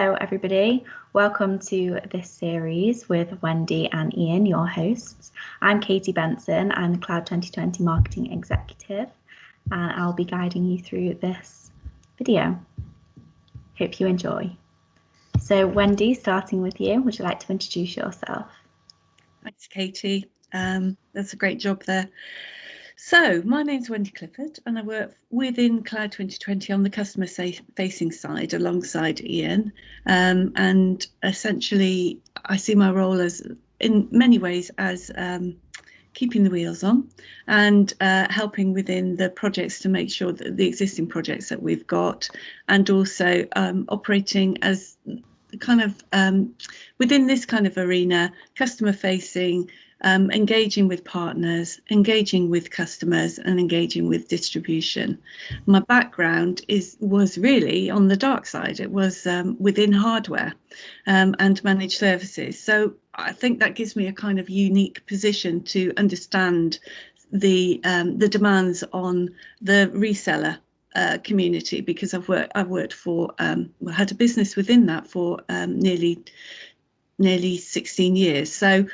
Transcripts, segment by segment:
Hello everybody, welcome to this series with Wendy and Ian, your hosts. I'm Katie Benson, I'm the Cloud 2020 Marketing Executive, and I'll be guiding you through this video. Hope you enjoy. So Wendy, starting with you, would you like to introduce yourself? Thanks, Katie. That's a great job there. So my name's Wendy Clifford and I work within Cloud 2020 on the customer facing side alongside Ian. And essentially I see my role as, in many ways, as keeping the wheels on and helping within the projects to make sure that the existing projects that we've got, and also operating as kind of within this kind of arena, customer facing, engaging with partners, engaging with customers, and engaging with distribution. My background was really on the dark side. It was within hardware and managed services. So I think that gives me a kind of unique position to understand the demands on the reseller community, because I've worked for had a business within that for nearly 16 years. So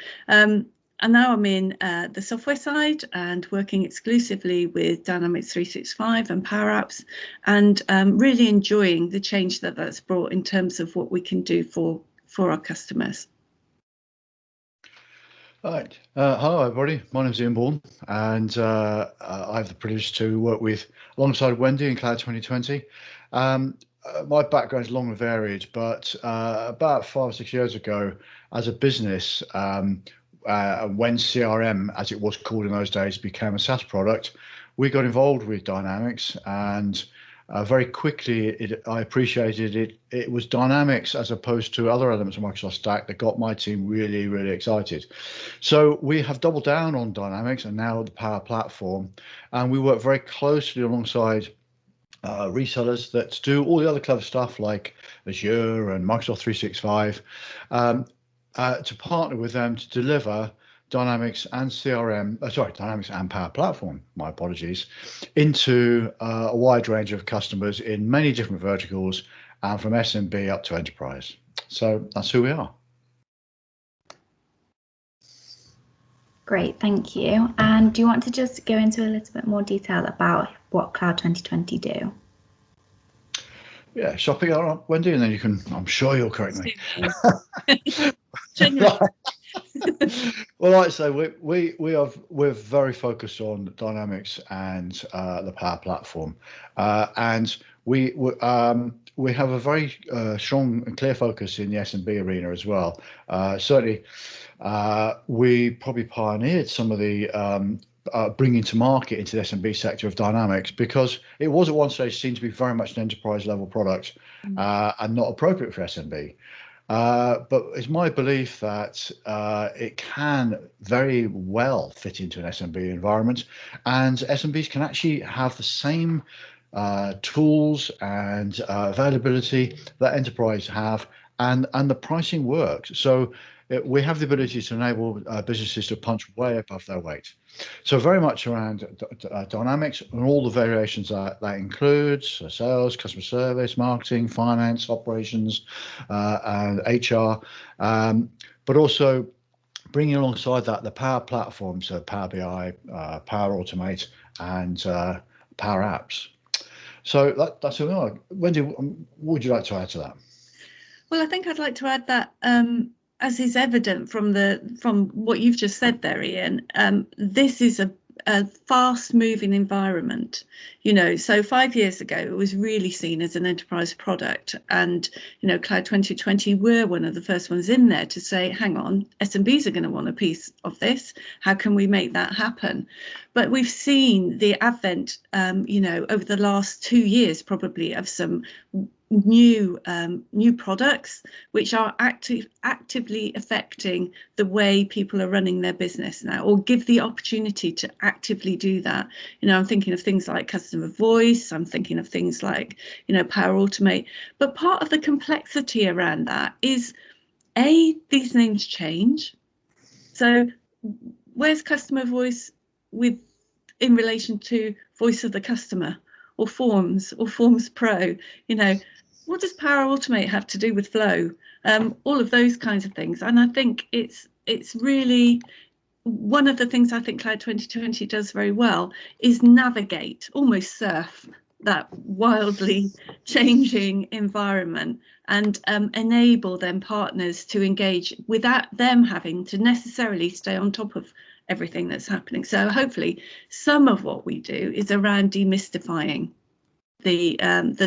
and now I'm in the software side and working exclusively with Dynamics 365 and Power Apps, and really enjoying the change that that's brought in terms of what we can do for our customers. Right. Hello, everybody. My name is Ian Bourne, and I have the privilege to work alongside Wendy in Cloud 2020. My background is long and varied, but about 5 or 6 years ago, as a business, when CRM, as it was called in those days, became a SaaS product, we got involved with Dynamics, and very quickly I appreciated it. It was Dynamics as opposed to other elements of Microsoft Stack that got my team really, really excited. So we have doubled down on Dynamics and now the Power Platform, and we work very closely alongside resellers that do all the other clever stuff like Azure and Microsoft 365, to partner with them to deliver Dynamics and Dynamics and Power Platform, my apologies, into a wide range of customers in many different verticals, and from SMB up to enterprise. So that's who we are. Great, thank you. And do you want to just go into a little bit more detail about what Cloud 2020 do? Yeah, shopping out, Wendy, and then you can, I'm sure you'll correct me. Well, like I say, we're very focused on Dynamics and the Power Platform, and we have a very strong and clear focus in the SMB arena as well. Certainly, we probably pioneered some of the bringing to market into the SMB sector of Dynamics, because it was at one stage seen to be very much an enterprise level product and not appropriate for SMB. But it's my belief that it can very well fit into an SMB environment, and SMBs can actually have the same tools and availability that enterprise have, and the pricing works. So we have the ability to enable businesses to punch way above their weight. So very much around Dynamics and all the variations that includes: sales, customer service, marketing, finance, operations, and HR, but also bringing alongside that the Power Platform, so Power BI, Power Automate, and Power Apps. So that's who we are. Wendy, what would you like to add to that? Well, I think I'd like to add that, as is evident from what you've just said there, Ian, this is a fast moving environment. So 5 years ago it was really seen as an enterprise product, and Cloud 2020 were one of the first ones in there to say, hang on, SMBs are going to want a piece of this. How can we make that happen? But we've seen the advent over the last 2 years probably of some new products which are actively affecting the way people are running their business now, or give the opportunity to actively do that. I'm thinking of things like customer voice, I'm thinking of things like Power Automate. But part of the complexity around that is, these names change. So where's customer voice in relation to voice of the customer, or Forms, or Forms Pro? what does Power Automate have to do with flow? All of those kinds of things. And I think it's really one of the things I think Cloud 2020 does very well is navigate, almost surf that wildly changing environment and enable them partners to engage without them having to necessarily stay on top of everything that's happening. So hopefully some of what we do is around demystifying the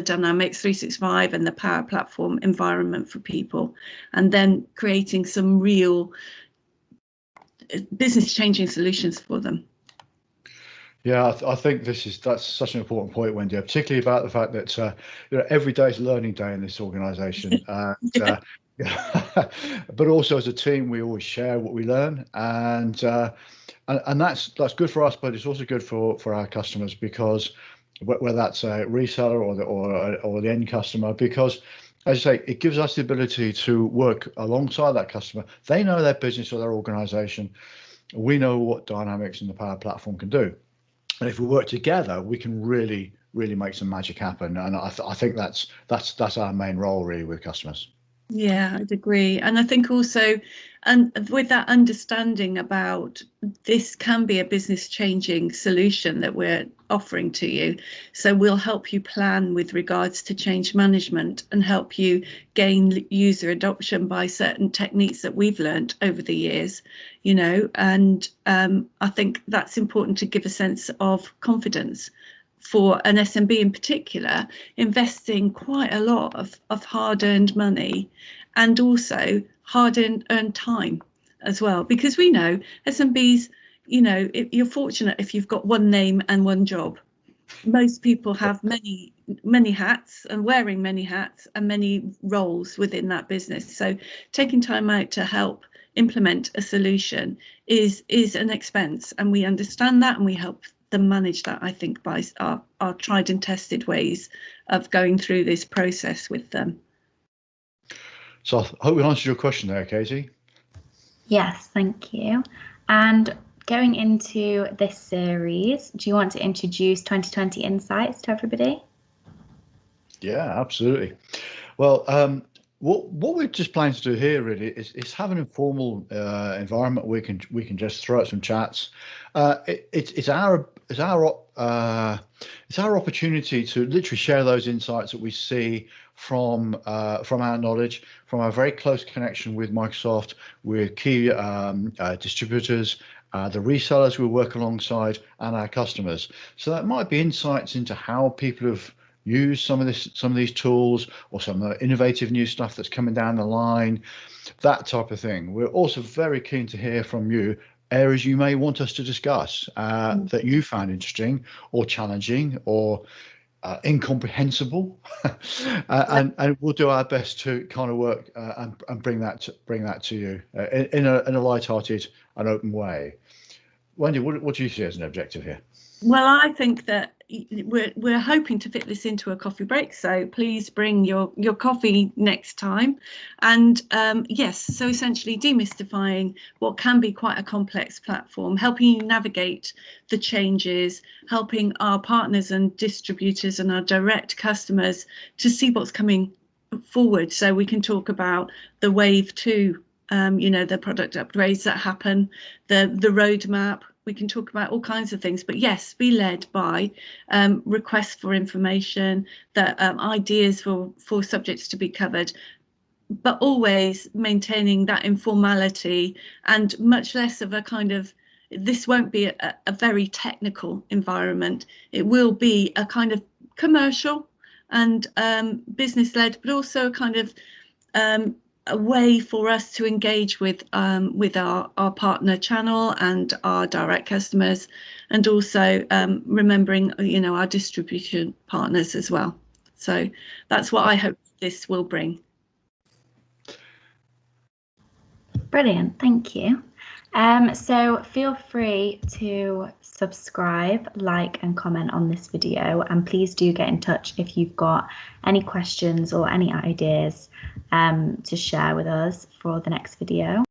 Dynamics 365 and the Power Platform environment for people, and then creating some real business changing solutions for them. Yeah, I think that's such an important point, Wendy, particularly about the fact that every day is a learning day in this organisation, and but also as a team we always share what we learn, and that's good for us, but it's also good for our customers, because whether that's a reseller or the end customer, because as I say, it gives us the ability to work alongside that customer. They know their business or their organisation. We know what Dynamics and the Power Platform can do. And if we work together, we can really make some magic happen. And I think that's our main role really with customers. Yeah, I'd agree. And I think also, and with that understanding about this can be a business changing solution that we're offering to you. So we'll help you plan with regards to change management and help you gain user adoption by certain techniques that we've learned over the years, and I think that's important to give a sense of confidence for an SMB in particular, investing quite a lot of hard-earned money and also hard-earned time as well, because we know SMBs, you're fortunate if you've got one name and one job. Most people have many hats and wearing many hats and many roles within that business. So taking time out to help implement a solution is an expense, and we understand that, and we help them manage that, I think, by our tried and tested ways of going through this process with them. So I hope we answered your question there, Katie. Yes, thank you. And going into this series, do you want to introduce 2020 insights to everybody? Yeah, absolutely. Well, what we're just planning to do here really is have an informal environment. We can just throw out some chats. It's our opportunity to literally share those insights that we see from our knowledge, from our very close connection with Microsoft, with key distributors, the resellers we work alongside, and our customers. So that might be insights into how people have used some of these tools, or some of the innovative new stuff that's coming down the line, that type of thing. We're also very keen to hear from you areas you may want us to discuss that you found interesting or challenging or incomprehensible, and we'll do our best to kind of work and bring that to you in a light-hearted and open way. Wendy, what do you see as an objective here? Well, I think that we're hoping to fit this into a coffee break, so please bring your coffee next time. And yes, so essentially demystifying what can be quite a complex platform, helping you navigate the changes, helping our partners and distributors and our direct customers to see what's coming forward, so we can talk about the wave 2, the product upgrades that happen, the roadmap. We can talk about all kinds of things, but yes, be led by requests for information, that ideas for subjects to be covered, but always maintaining that informality and much less of a kind of, this won't be a very technical environment. It will be a kind of commercial and business led, but also a kind of a way for us to engage with our partner channel and our direct customers, and also remembering our distribution partners as well. So that's what I hope this will bring. Brilliant, thank you. So feel free to subscribe, like and comment on this video, and please do get in touch if you've got any questions or any ideas to share with us for the next video.